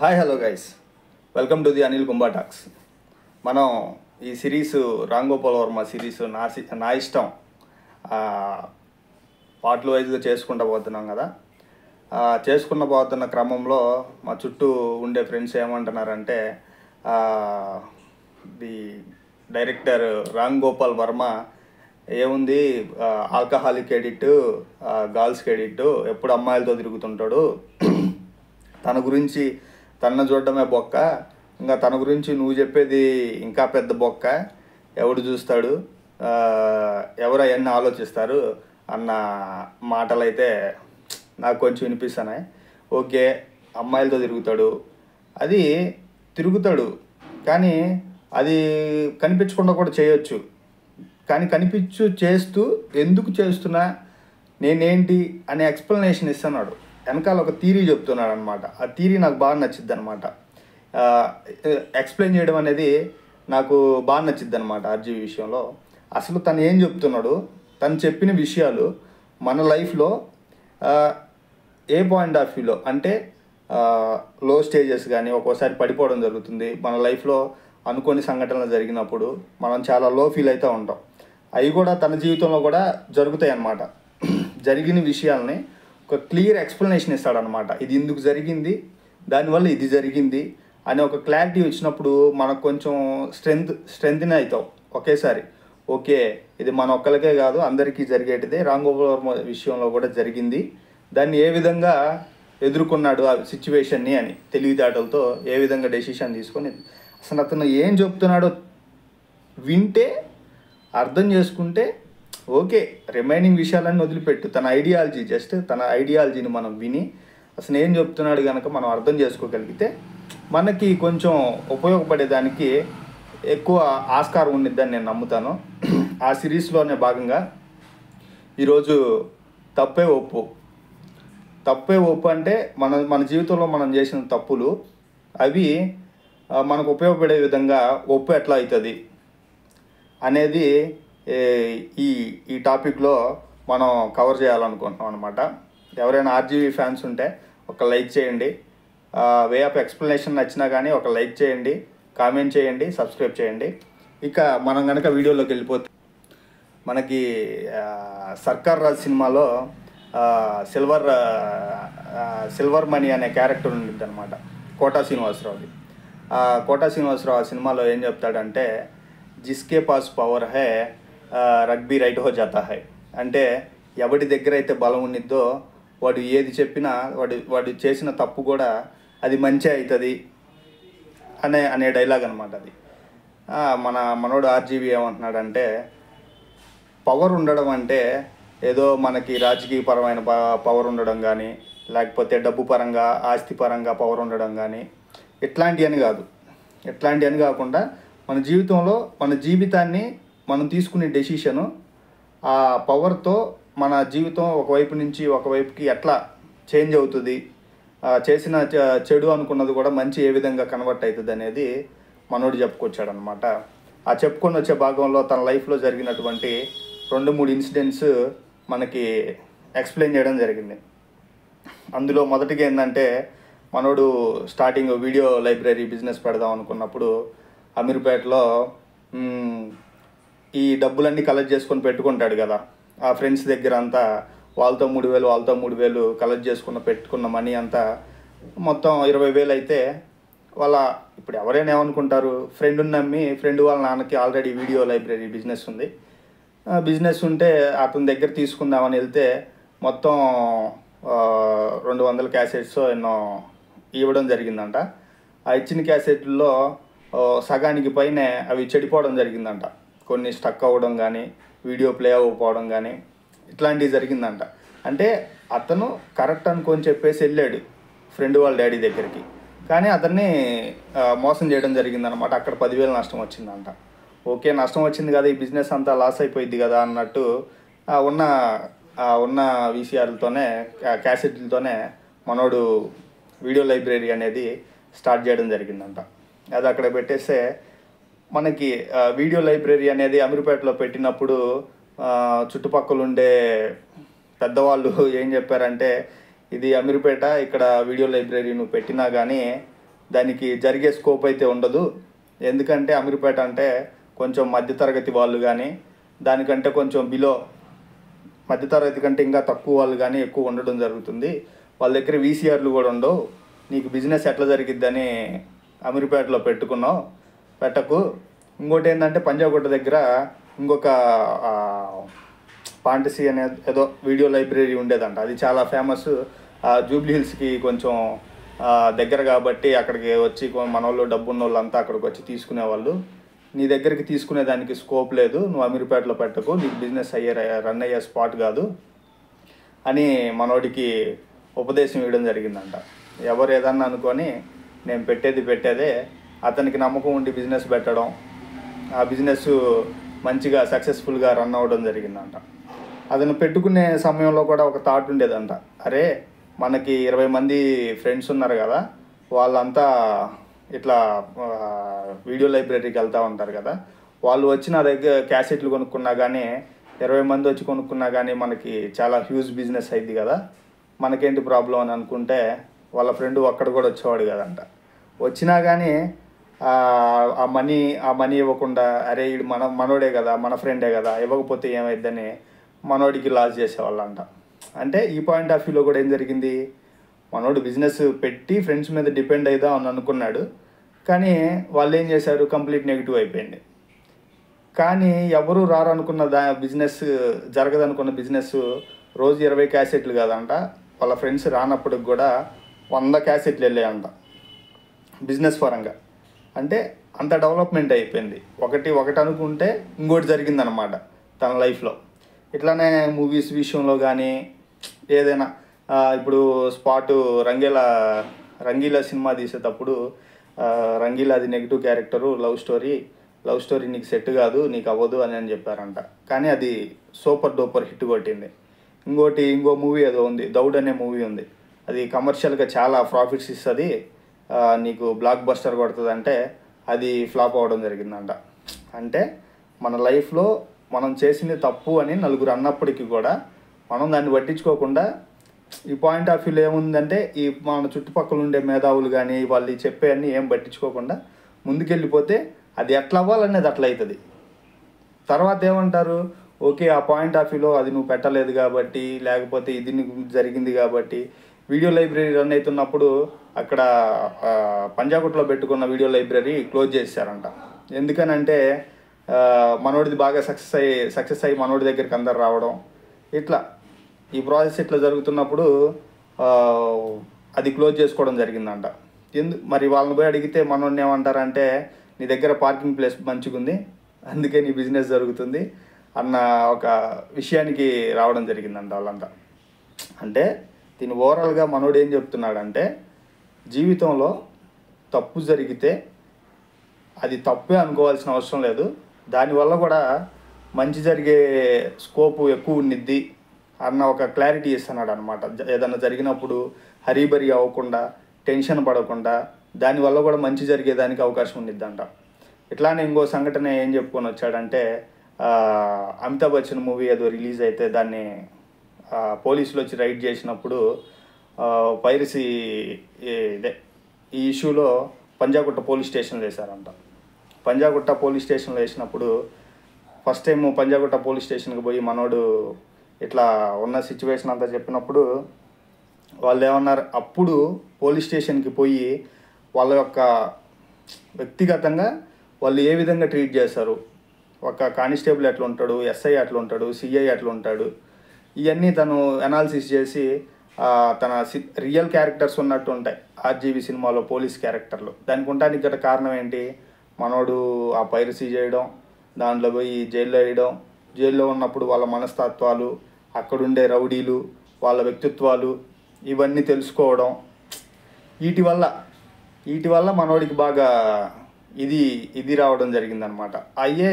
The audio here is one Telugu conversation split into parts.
Hi hello guys, welcome to the Anil Kumbha talks. మనం ఈ సిరీస్ రామ్ గోపాల్ వర్మ సిరీస్ నా ఇష్టం పార్ట్లు వైజ్గా చేసుకుంటూ పోతున్నాం కదా. చేసుకున్న పోతున్న క్రమంలో మా చుట్టూ ఉండే ఫ్రెండ్స్ ఏమంటున్నారంటే ది డైరెక్టర్ రామ్ గోపాల్ వర్మ ఏముంది, ఆల్కహాలిక్ ఎడిట్, గర్ల్స్కి ఎడిట్, ఎప్పుడు అమ్మాయిలతో తిరుగుతుంటాడు, తన గురించి తన చూడడమే బొక్క, ఇంకా తన గురించి నువ్వు చెప్పేది ఇంకా పెద్ద బొక్క, ఎవడు చూస్తాడు, ఎవరు అవన్నీ ఆలోచిస్తారు అన్న మాటలు అయితే నాకు కొంచెం వినిపిస్తున్నాయి. ఓకే, అమ్మాయిలతో అది తిరుగుతాడు కానీ అది కనిపించకుండా కూడా చేయొచ్చు. కానీ చేస్తూ ఎందుకు చేస్తున్నా, నేనేంటి అనే ఎక్స్ప్లెనేషన్ ఇస్తున్నాడు. వెనకాల ఒక థీరీ చెప్తున్నాడు అనమాట. ఆ థీరీ నాకు బాగా నచ్చిద్ది అనమాట. ఎక్స్ప్లెయిన్ చేయడం అనేది నాకు బాగా నచ్చిద్ది అనమాట. ఆర్జీవి విషయంలో అసలు తను ఏం చెప్తున్నాడు, తను చెప్పిన విషయాలు మన లైఫ్లో ఏ పాయింట్ ఆఫ్ వ్యూలో అంటే లో స్టేజెస్ కానీ ఒక్కోసారి పడిపోవడం జరుగుతుంది. మన లైఫ్లో అనుకోని సంఘటనలు జరిగినప్పుడు మనం చాలా లో ఫీల్ అవుతూ ఉంటాం. అవి కూడా తన జీవితంలో కూడా జరుగుతాయి అన్నమాట. జరిగిన విషయాల్ని ఒక క్లియర్ ఎక్స్ప్లెనేషన్ ఇస్తాడనమాట. ఇది ఎందుకు జరిగింది, దానివల్ల ఇది జరిగింది అనే ఒక క్లారిటీ వచ్చినప్పుడు మనకు కొంచెం స్ట్రెంగ్త్ అవుతావు ఒకేసారి. ఓకే, ఇది మన ఒక్కరికే కాదు అందరికీ జరిగేటిదే, రామ్ గోపాల్ వర్మ విషయంలో కూడా జరిగింది, దాన్ని ఏ విధంగా ఎదుర్కొన్నాడు ఆ సిచ్యువేషన్ని అని తెలివితేటలతో ఏ విధంగా డెసిషన్ తీసుకొని అసలు అతను ఏం చెప్తున్నాడో వింటే అర్థం చేసుకుంటే ఓకే, రిమైనింగ్ విషయాలన్నీ వదిలిపెట్టు. తన ఐడియాలజీని మనం విని అసలు ఏం చెప్తున్నాడు కనుక మనం అర్థం చేసుకోగలిగితే మనకి కొంచెం ఉపయోగపడేదానికి ఎక్కువ ఆస్కారం ఉండిద్దని నేను నమ్ముతాను. ఆ సిరీస్లోనే భాగంగా ఈరోజు తప్పే ఒప్పు అంటే మన జీవితంలో మనం చేసిన తప్పులు అవి మనకు ఉపయోగపడే విధంగా ఒప్పు ఎట్లా అవుతుంది అనేది ఈ టాపిక్లో మనం కవర్ చేయాలనుకుంటున్నాం అనమాట. ఎవరైనా ఆర్జీవి ఫ్యాన్స్ ఉంటే ఒక లైక్ చేయండి, వే ఆఫ్ ఎక్స్ప్లెనేషన్ నచ్చినా కానీ ఒక లైక్ చేయండి, కామెంట్ చేయండి, సబ్స్క్రైబ్ చేయండి. ఇక మనం కనుక వీడియోలోకి వెళ్ళిపోతే మనకి సర్కార్ రాజ్ సినిమాలో సిల్వర్ మనీ అనే క్యారెక్టర్ ఉంటుంది అనమాట, కోటా శ్రీనివాసరావుది. కోటా శ్రీనివాసరావు ఆ సినిమాలో ఏం చెప్తాడంటే, జిస్కే పాస్ పవర్ హై రగ్బీ రైట్ హో జాతా హై అంటే ఎవడి దగ్గర అయితే బలం ఉన్నిద్దో వాడు ఏది చెప్పినా వాడు చేసిన తప్పు కూడా అది మంచి అవుతుంది అనే డైలాగ్ అనమాట అది. మనోడు ఆర్జీవి ఏమంటున్నాడంటే, పవర్ ఉండడం అంటే ఏదో మనకి రాజకీయపరమైన పవర్ ఉండడం కానీ, లేకపోతే డబ్బు పరంగా ఆస్తి పరంగా పవర్ ఉండడం కానీ ఇట్లాంటివని కాకుండా మన జీవితంలో మన జీవితాన్ని మనం తీసుకునే డెసిషను ఆ పవర్తో మన జీవితం ఒకవైపు నుంచి ఒకవైపుకి ఎట్లా చేంజ్ అవుతుంది, చేసిన చెడు అనుకున్నది కూడా మంచి ఏ విధంగా కన్వర్ట్ అవుతుంది అనేది మనోడు చెప్పుకొచ్చాడనమాట. ఆ చెప్పుకొని వచ్చే భాగంలో తన లైఫ్లో జరిగినటువంటి 2-3 ఇన్సిడెంట్స్ మనకి ఎక్స్ప్లెయిన్ చేయడం జరిగింది. అందులో మొదటిగా ఏంటంటే, మనోడు స్టార్టింగ్ వీడియో లైబ్రరీ బిజినెస్ పెడదాం అనుకున్నప్పుడు అమీర్పేటలో ఈ డబ్బులన్నీ కలెక్ట్ చేసుకొని పెట్టుకుంటాడు కదా. ఆ ఫ్రెండ్స్ దగ్గర అంతా వాళ్ళతో 3,000 కలెక్ట్ పెట్టుకున్న మనీ అంతా మొత్తం 20,000 అయితే ఇప్పుడు ఎవరైనా ఏమనుకుంటారు, ఫ్రెండ్ని నమ్మి ఫ్రెండ్ వాళ్ళ నాన్నకి ఆల్రెడీ వీడియో లైబ్రరీ బిజినెస్ ఉంటే అతని దగ్గర తీసుకుందామని వెళ్తే మొత్తం 200 క్యాసెట్స్ ఎన్నో ఇవ్వడం జరిగిందంట. ఆ ఇచ్చిన క్యాసెట్లో సగానికి పైనే అవి చెడిపోవడం జరిగిందంట. కొన్ని స్టక్ అవ్వడం కానీ, వీడియో ప్లే అవ్వకపోవడం కానీ ఇట్లాంటివి జరిగిందంట. అంటే అతను కరెక్ట్ అనుకొని చెప్పేసి వెళ్ళాడు ఫ్రెండ్ వాళ్ళ డాడీ దగ్గరికి, కానీ అతన్ని మోసం చేయడం జరిగిందనమాట. అక్కడ 10,000 నష్టం వచ్చిందంట. ఓకే, నష్టం వచ్చింది కదా, ఈ బిజినెస్ అంతా లాస్ అయిపోయింది కదా అన్నట్టు ఉన్న వీసీఆర్లతోనే క్యాసెట్లతోనే మనోడు వీడియో లైబ్రరీ అనేది స్టార్ట్ చేయడం జరిగిందంట. అది అక్కడ పెట్టేస్తే మనకి వీడియో లైబ్రరీ అనేది అమీర్పేటలో పెట్టినప్పుడు చుట్టుపక్కల ఉండే పెద్దవాళ్ళు ఏం చెప్పారంటే, ఇది అమీర్పేట, ఇక్కడ వీడియో లైబ్రరీ నువ్వు పెట్టినా కానీ దానికి జరిగే స్కోప్ అయితే ఉండదు. ఎందుకంటే అమీర్పేట అంటే కొంచెం మధ్యతరగతి వాళ్ళు కానీ, దానికంటే కొంచెం బిలో మధ్యతరగతి కంటే ఇంకా తక్కువ వాళ్ళు కానీ ఎక్కువ ఉండడం జరుగుతుంది. వాళ్ళ దగ్గర వీసీఆర్లు కూడా ఉండవు. నీకు బిజినెస్ ఎట్లా జరిగిద్దని అమీర్పేటలో పెట్టకు. ఇంకోటి ఏంటంటే పంజాగుట్ట దగ్గర ఇంకొక ఫాంటసీ అనే ఏదో వీడియో లైబ్రరీ ఉండేదంట. అది చాలా ఫేమస్. జూబ్లీ హిల్స్కి కొంచెం దగ్గర కాబట్టి అక్కడికి వచ్చి మన వాళ్ళు డబ్బున్న వాళ్ళంతా అక్కడికి వచ్చి తీసుకునేవాళ్ళు. నీ దగ్గరికి తీసుకునేదానికి స్కోప్ లేదు, నువ్వు అమీర్పేటలో పెట్టకు, నీకు బిజినెస్ రన్ అయ్యే స్పాట్ కాదు అని మనోడికి ఉపదేశం ఇవ్వడం జరిగిందంట. ఎవరు ఏదన్నా అనుకొని నేను పెట్టేదే, అతనికి నమ్మకం ఉండి బిజినెస్ పెట్టడం, ఆ బిజినెస్ మంచిగా సక్సెస్ఫుల్గా రన్ అవ్వడం జరిగిందంట. అతను పెట్టుకునే సమయంలో కూడా ఒక థాట్ ఉండేదంట, అరే మనకి 20 మంది ఫ్రెండ్స్ ఉన్నారు కదా, వాళ్ళంతా ఇట్లా వీడియో లైబ్రరీకి వెళ్తూ ఉంటారు కదా, వాళ్ళు వచ్చి నా దగ్గర క్యాసెట్లు కొనుక్కున్నా కానీ 20 మంది వచ్చి కొనుక్కున్నా కానీ మనకి చాలా హ్యూజ్ బిజినెస్ అయింది కదా, మనకేంటి ప్రాబ్లం అని అనుకుంటే వాళ్ళ ఫ్రెండ్ ఒక్కడ కూడా వచ్చేవాడు కదంట. వచ్చినా కానీ ఆ మనీ ఇవ్వకుండా, అరే వీడు మనోడే కదా, మన ఫ్రెండే కదా, ఇవ్వకపోతే ఏమైద్దని మనోడికి లాస్ చేసేవాళ్ళంట. అంటే ఈ పాయింట్ ఆఫ్ వ్యూలో కూడా ఏం జరిగింది, మనోడు బిజినెస్ పెట్టి ఫ్రెండ్స్ మీద డిపెండ్ అవుదాం అని అనుకున్నాడు, కానీ వాళ్ళు ఏం చేశారు, కంప్లీట్ నెగిటివ్ అయిపోయింది. కానీ ఎవరు రారనుకున్న బిజినెస్ జరగదనుకున్న బిజినెస్ రోజు 20 క్యాసెట్లు కాదంట, వాళ్ళ ఫ్రెండ్స్ రానప్పటికి కూడా 100 క్యాసెట్లు వెళ్ళాయంట బిజినెస్ పరంగా. అంటే అంత డెవలప్మెంట్ అయిపోయింది. ఒకటి అనుకుంటే ఇంకోటి జరిగిందనమాట తన లైఫ్లో. ఇట్లానే మూవీస్ విషయంలో కానీ ఏదైనా ఇప్పుడు స్పాటు రంగీలా సినిమా తీసేటప్పుడు రంగీలాది నెగిటివ్ క్యారెక్టరు, లవ్ స్టోరీ నీకు సెట్ కాదు, నీకు అవ్వదు అని చెప్పారంట. కానీ అది సూపర్ డూపర్ హిట్ కొట్టింది. ఇంకో మూవీ ఏదో ఉంది, దౌడ్ అనే మూవీ ఉంది, అది కమర్షియల్గా చాలా ప్రాఫిట్స్ ఇస్తుంది, నీకు బ్లాక్ బస్టర్ కొడుతుంది అంటే అది ఫ్లాప్ అవ్వడం జరిగిందంట. అంటే మన లైఫ్లో మనం చేసింది తప్పు అని నలుగురు అన్నప్పటికీ కూడా మనం దాన్ని పట్టించుకోకుండా, ఈ పాయింట్ ఆఫ్ వ్యూలో ఏముందంటే ఈ మన చుట్టుపక్కల ఉండే మేధావులు కానీ వాళ్ళు చెప్పే అన్నీ ఏం పట్టించుకోకుండా ముందుకెళ్ళిపోతే అది ఎట్లా అవ్వాలనేది అట్లా అవుతుంది. తర్వాత ఏమంటారు, ఓకే ఆ పాయింట్ ఆఫ్ వ్యూలో అది నువ్వు పెట్టలేదు కాబట్టి, లేకపోతే ఇది నీకు జరిగింది కాబట్టి. వీడియో లైబ్రరీ రన్ అవుతున్నప్పుడు అక్కడ పంజాగుట్టలో పెట్టుకున్న వీడియో లైబ్రరీ క్లోజ్ చేశారంట. ఎందుకనంటే మనోడిది బాగా సక్సెస్ అయ్యి మనోడి దగ్గరికి అందరు రావడం, ఇట్లా ఈ ప్రాసెస్ ఇట్లా జరుగుతున్నప్పుడు అది క్లోజ్ చేసుకోవడం జరిగిందంట. మరి వాళ్ళని పోయి అడిగితే మనోడిని ఏమంటారంటే, నీ దగ్గర పార్కింగ్ ప్లేస్ మంచిగా ఉంది అందుకే నీ బిజినెస్ జరుగుతుంది అన్న ఒక విషయానికి రావడం జరిగిందంట వాళ్ళంతా. అంటే దీని ఓవరాల్గా మనోడు ఏం చెప్తున్నాడంటే, జీవితంలో తప్పు జరిగితే అది తప్పే అనుకోవాల్సిన అవసరం లేదు, దానివల్ల కూడా మంచి జరిగే స్కోపు ఎక్కువ ఉండిద్ది అన్న ఒక క్లారిటీ ఇస్తున్నాడు అనమాట. ఏదన్నా జరిగినప్పుడు హరీబరీ అవ్వకుండా, టెన్షన్ పడకుండా, దానివల్ల కూడా మంచి జరిగేదానికి అవకాశం ఉండిద్దంట. ఇట్లానే ఇంకో సంఘటన ఏం చెప్పుకొని వచ్చాడంటే, అమితాబ్ బచ్చన్ మూవీ ఏదో రిలీజ్ అయితే దాన్ని పోలీసులు వచ్చి రైడ్ చేసినప్పుడు పైరసీ ఈ ఇష్యూలో పంజాగుట్ట పోలీస్ స్టేషన్లో వేశారంట. పంజాగుట్ట పోలీస్ స్టేషన్లో వేసినప్పుడు ఫస్ట్ టైం పంజాగుట్ట పోలీస్ స్టేషన్కి పోయి మనోడు ఇట్లా ఉన్న సిచ్యువేషన్ అంతా చెప్పినప్పుడు వాళ్ళు ఏమన్నారు, అప్పుడు పోలీస్ స్టేషన్కి పోయి వాళ్ళ యొక్క వ్యక్తిగతంగా వాళ్ళు ఏ విధంగా ట్రీట్ చేస్తారు, ఒక కానిస్టేబుల్ ఎట్లా ఉంటాడు, ఎస్ఐ ఎట్లా ఉంటాడు, సిఐ ఎట్లా ఉంటాడు, ఇవన్నీ తను అనాలిసిస్ చేసి తన రియల్ క్యారెక్టర్స్ ఉన్నట్టు ఉంటాయి ఆర్జీవి సినిమాలో పోలీస్ క్యారెక్టర్లు. దానికి ఉండడానికి గల కారణం ఏంటి, మనోడు ఆ పైరసీ చేయడం, దాంట్లో పోయి జైల్లో వేయడం, జైల్లో ఉన్నప్పుడు వాళ్ళ మనస్తత్వాలు, అక్కడుండే రౌడీలు, వాళ్ళ వ్యక్తిత్వాలు ఇవన్నీ తెలుసుకోవడం, వీటి వల్ల మనోడికి బాగా ఇది రావడం జరిగిందనమాట. అయ్యే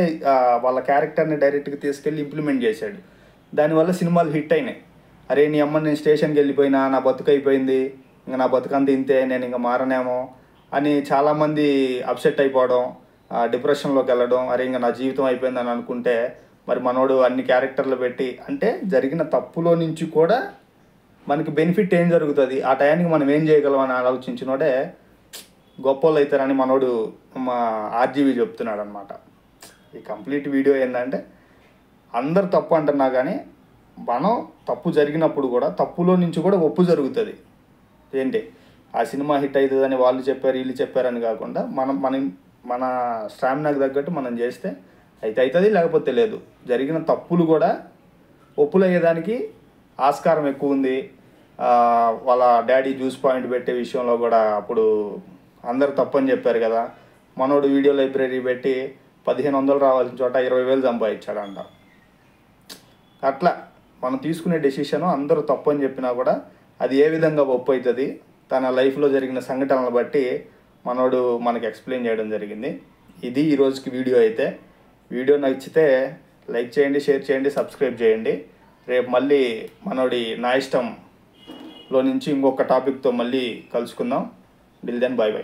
వాళ్ళ క్యారెక్టర్ని డైరెక్ట్గా తీసుకెళ్ళి ఇంప్లిమెంట్ చేశాడు. దానివల్ల సినిమాలు హిట్ అయినాయి. అరే నీ అమ్మ నేను స్టేషన్కి వెళ్ళిపోయినా, నా బతుకు అయిపోయింది, ఇంకా నా బతుకంతా ఇంతే, నేను ఇంకా మారనేమో అని చాలామంది అప్సెట్ అయిపోవడం, డిప్రెషన్లోకి వెళ్ళడం, అరే ఇంకా నా జీవితం అయిపోయిందని అనుకుంటే, మరి మనోడు అన్ని క్యారెక్టర్లు పెట్టి, అంటే జరిగిన తప్పులో నుంచి కూడా మనకి బెనిఫిట్ ఏం జరుగుతుంది, ఆ టయానికి మనం ఏం చేయగలం అని ఆలోచించినోడే గొప్పోళ్ళు అవుతారని మనోడు మా ఆర్జీవి చెప్తున్నాడు అనమాట. ఈ కంప్లీట్ వీడియో ఏంటంటే అందరు తప్పు అంటున్నా కానీ మనం తప్పు జరిగినప్పుడు కూడా తప్పులో నుంచి కూడా ఒప్పు జరుగుతుంది. ఏంటి ఆ సినిమా హిట్ అవుతుందని వాళ్ళు చెప్పారు వీళ్ళు చెప్పారని కాకుండా మన స్టామినాకి తగ్గట్టు మనం చేస్తే అయితే అవుతుంది, లేకపోతే లేదు. జరిగిన తప్పులు కూడా ఒప్పులు అయ్యేదానికి ఆస్కారం ఎక్కువ ఉంది. వాళ్ళ డాడీ జ్యూస్ పాయింట్ పెట్టే విషయంలో కూడా అప్పుడు అందరు తప్పని చెప్పారు కదా, మనోడు వీడియో లైబ్రరీ పెట్టి 1500 రావాల్సిన చోట 20,000 సంపాదించాడంట. అట్లా మనం తీసుకునే డెసిషన్ అందరూ తప్పని చెప్పినా కూడా అది ఏ విధంగా ఒప్పు అవుతుంది తన లైఫ్లో జరిగిన సంఘటనలు బట్టి మనోడు మనకి ఎక్స్ప్లెయిన్ చేయడం జరిగింది. ఇది ఈరోజుకి వీడియో. అయితే వీడియో నచ్చితే లైక్ చేయండి, షేర్ చేయండి, సబ్స్క్రైబ్ చేయండి. రేపు మళ్ళీ మనోడి నా ఇష్టంలో నుంచి ఇంకొక టాపిక్తో మళ్ళీ కలుసుకుందాం. Till then bye by.